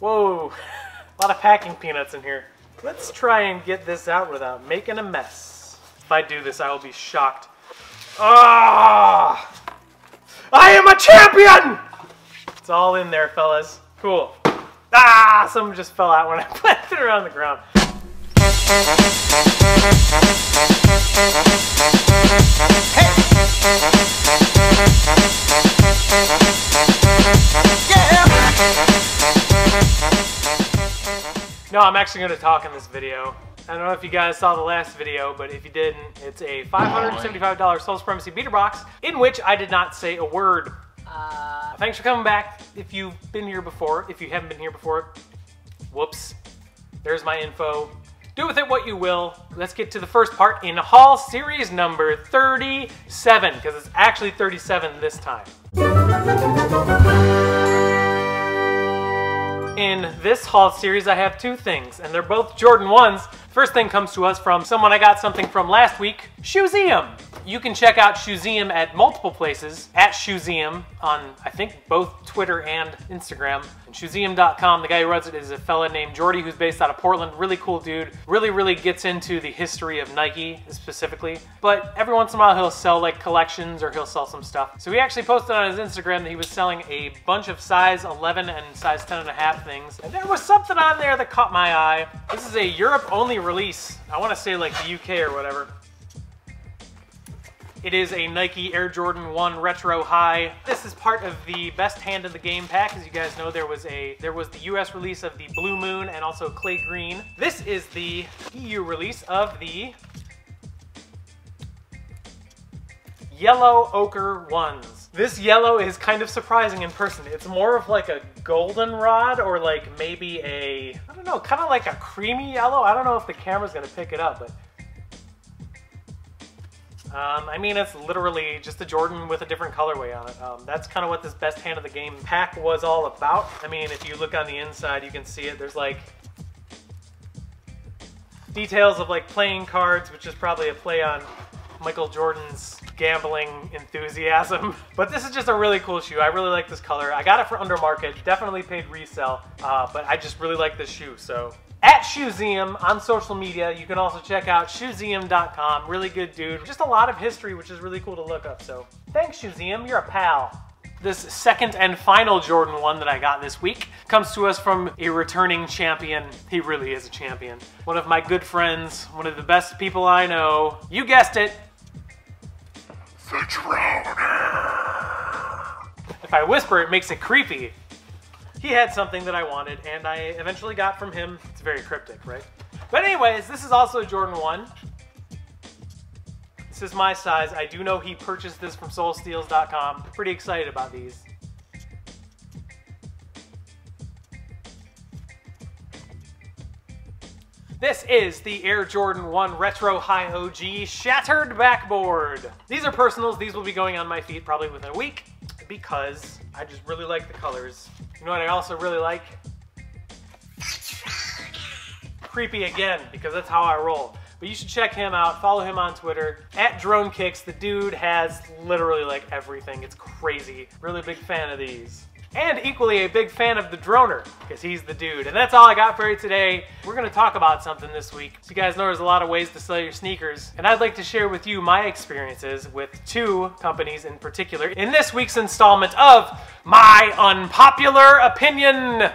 Whoa, a lot of packing peanuts in here. Let's try and get this out without making a mess. If I do this, I will be shocked. Ah! I am a champion! It's all in there, fellas. Cool. Ah! Something just fell out when I planted it on the ground. Hey! No, I'm actually going to talk in this video. I don't know if you guys saw the last video, but if you didn't, it's a $575 Soul Supremacy beater box in which I did not say a word. Thanks for coming back. If you've been here before, if you haven't been here before, whoops. There's my info. Do with it what you will. Let's get to the first part in haul series number 37, because it's actually 37 this time. In this haul series, I have two things, and they're both Jordan 1s. First thing comes to us from someone I got something from last week, Shoeseum. You can check out Shoeseum at multiple places, at Shoeseum on, I think, both Twitter and Instagram. And Shoeseum.com, the guy who runs it is a fella named Jordy, who's based out of Portland. Really cool dude. Really gets into the history of Nike, specifically. But every once in a while, he'll sell, like, collections, or he'll sell some stuff. So he actually posted on his Instagram that he was selling a bunch of size 11 and size 10.5 things. And there was something on there that caught my eye. This is a Europe-only release. I want to say, like, the UK or whatever. It is a Nike Air Jordan 1 Retro High. This is part of the best hand of the game pack. As you guys know, there was the US release of the Blue Moon and also Clay Green. This is the EU release of the Yellow Ochre ones. This yellow is kind of surprising in person. It's more of like a goldenrod or like maybe a, I don't know, kind of like a creamy yellow. I don't know if the camera's gonna pick it up, but I mean, it's literally just a Jordan with a different colorway on it. That's kind of what this best hand of the game pack was all about. I mean, if you look on the inside, you can see it. There's like details of like playing cards, which is probably a play on Michael Jordan's gambling enthusiasm. But this is just a really cool shoe. I really like this color. I got it for under market, definitely paid resale, but I just really like this shoe, so. At Shoeseum on social media. You can also check out Shoeseum.com. Really good dude. Just a lot of history, which is really cool to look up. So thanks, Shoeseum. You're a pal. This second and final Jordan 1 that I got this week comes to us from a returning champion. He really is a champion. One of my good friends, one of the best people I know. You guessed it. The Droner. If I whisper, it makes it creepy. He had something that I wanted, and I eventually got from him. It's very cryptic, right? But anyways, this is also a Jordan 1. This is my size. I do know he purchased this from SoulSteals.com. Pretty excited about these. This is the Air Jordan 1 Retro High OG Shattered Backboard. These are personals. These will be going on my feet probably within a week because I just really like the colors. You know what I also really like? Creepy again, because that's how I roll. But you should check him out. Follow him on Twitter. At Drone Kicks. The dude has literally like everything. It's crazy. Really big fan of these. And equally a big fan of the Droner, because he's the dude. And that's all I got for you today. We're going to talk about something this week. So you guys know there's a lot of ways to sell your sneakers. And I'd like to share with you my experiences with two companies in particular in this week's installment of My Unpopular Opinion.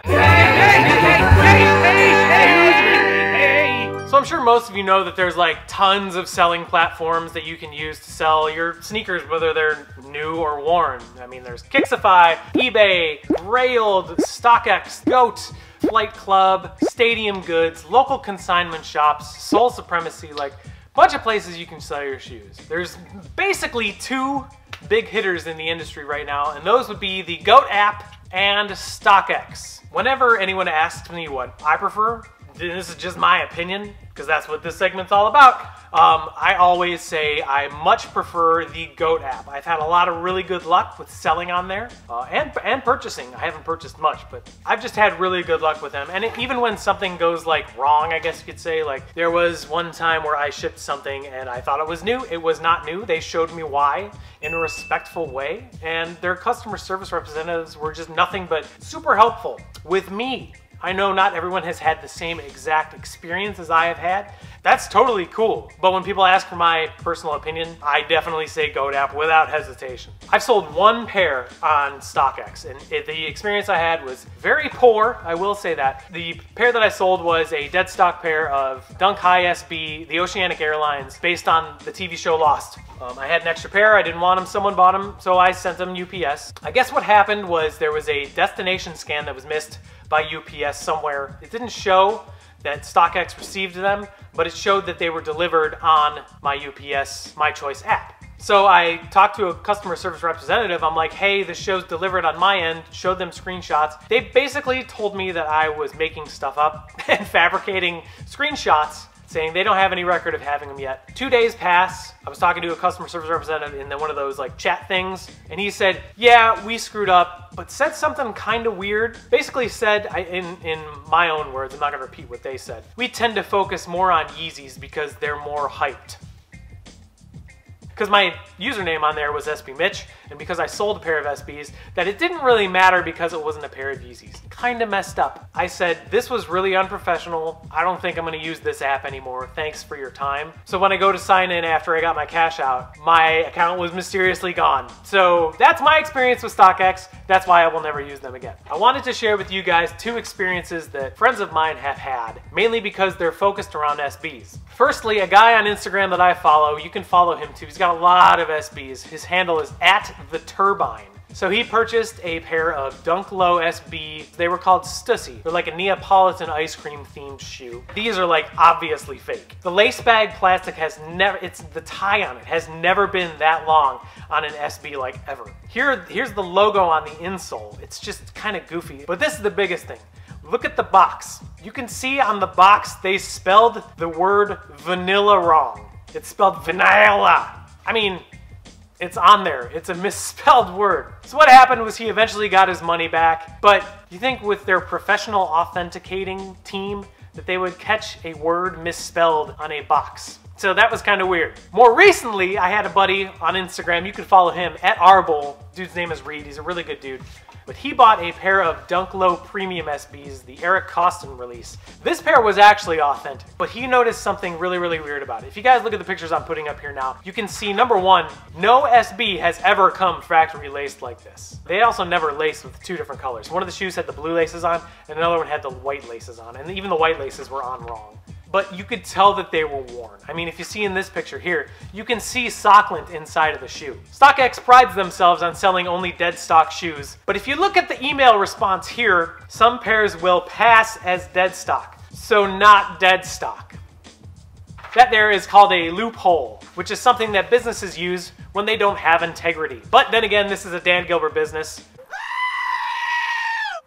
So I'm sure most of you know that there's like tons of selling platforms that you can use to sell your sneakers, whether they're new or worn. I mean, there's Kixify, eBay, Railed, Stockx, Goat, Flight Club, Stadium Goods, local consignment shops, Soul Supremacy, like a bunch of places you can sell your shoes. There's basically two big hitters in the industry right now, and those would be the Goat app and Stockx. Whenever anyone asks me what I prefer, this is just my opinion, because that's what this segment's all about. I always say I much prefer the Goat app. I've had a lot of really good luck with selling on there and purchasing. I haven't purchased much, but I've just had really good luck with them. And even when something goes like wrong, I guess you could say, like there was one time where I shipped something and I thought it was new. It was not new. They showed me why in a respectful way, and their customer service representatives were just nothing but super helpful with me. I know not everyone has had the same exact experience as I have had. That's totally cool. But when people ask for my personal opinion, I definitely say goat app without hesitation. I've sold one pair on Stockx, and the experience I had was very poor, I will say that. The pair that I sold was a dead stock pair of Dunk High SB, the Oceanic Airlines, based on the TV show Lost. I had an extra pair, I didn't want them, someone bought them, so I sent them UPS. I guess what happened was there was a destination scan that was missed by UPS somewhere. It didn't show that Stockx received them, but it showed that they were delivered on my UPS My Choice app. So I talked to a customer service representative. I'm like, hey, this show's delivered on my end, showed them screenshots. They basically told me that I was making stuff up and fabricating screenshots, saying they don't have any record of having them yet. 2 days pass. I was talking to a customer service representative in one of those like chat things, and he said, yeah, we screwed up, but said something kind of weird. Basically said, in my own words, I'm not gonna repeat what they said, we tend to focus more on Yeezys because they're more hyped. Because my username on there was SB Mitch, and because I sold a pair of SBs, that it didn't really matter because it wasn't a pair of Yeezys. Kinda messed up. I said, this was really unprofessional. I don't think I'm gonna use this app anymore. Thanks for your time. So when I go to sign in after I got my cash out, my account was mysteriously gone. So that's my experience with Stockx. That's why I will never use them again. I wanted to share with you guys 2 experiences that friends of mine have had, mainly because they're focused around SBs. Firstly, a guy on Instagram that I follow, you can follow him too. He's got a lot of SBs. His handle is @theturbine. So he purchased a pair of Dunk Low SB. They were called Stussy. They're like a Neapolitan ice cream themed shoe. These are like obviously fake. The lace bag plastic has never, the tie on it has never been that long on an SB like ever. Here's the logo on the insole. It's just kind of goofy. But this is the biggest thing. Look at the box. You can see on the box they spelled the word vanilla wrong. It's spelled vanilla. I mean, it's on there. It's a misspelled word. So what happened was he eventually got his money back, but you think with their professional authenticating team that they would catch a word misspelled on a box? So that was kind of weird. More recently, I had a buddy on Instagram. You can follow him @Arbol. Dude's name is Reed. He's a really good dude. But he bought a pair of Dunk Low Premium SBs, the Eric Costin release. This pair was actually authentic, but he noticed something really, really weird about it. If you guys look at the pictures I'm putting up here now, you can see, number one, no SB has ever come factory laced like this. They also never laced with 2 different colors. One of the shoes had the blue laces on, and another one had the white laces on, and even the white laces were on wrong. But you could tell that they were worn. I mean, if you see in this picture here, you can see sock lint inside of the shoe. Stockx prides themselves on selling only dead stock shoes, but if you look at the email response here, some pairs will pass as dead stock, so not dead stock. That there is called a loophole, which is something that businesses use when they don't have integrity. But then again, this is a Dan Gilbert business.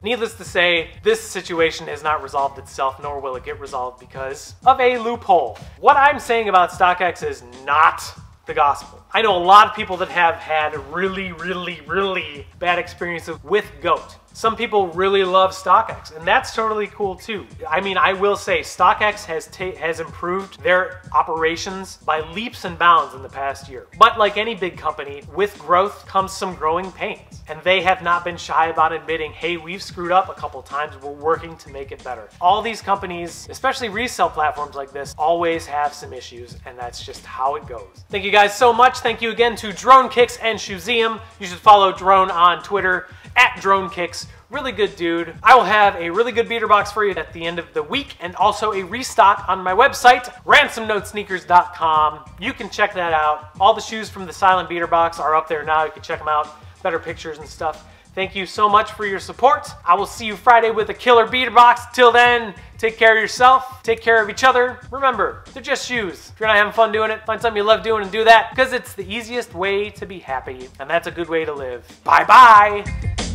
Needless to say, this situation has not resolved itself, nor will it get resolved because of a loophole. What I'm saying about Stockx is not the gospel. I know a lot of people that have had really, really, really bad experiences with goat. Some people really love Stockx, and that's totally cool too. I mean, I will say Stockx has improved their operations by leaps and bounds in the past year. But like any big company, with growth comes some growing pains. And they have not been shy about admitting, hey, we've screwed up a couple times, we're working to make it better. All these companies, especially resale platforms like this, always have some issues, and that's just how it goes. Thank you guys so much. Thank you again to Drone Kicks and Shoeseum. You should follow Drone on Twitter @DroneKicks. Really good dude. I will have a really good beater box for you at the end of the week, and also a restock on my website, ransomnotesneakers.com. You can check that out. All the shoes from the silent beater box are up there now. You can check them out. Better pictures and stuff. Thank you so much for your support. I will see you Friday with a killer beater box. Till then, take care of yourself, take care of each other. Remember, they're just shoes. If you're not having fun doing it, find something you love doing and do that, because it's the easiest way to be happy, and that's a good way to live. Bye-bye.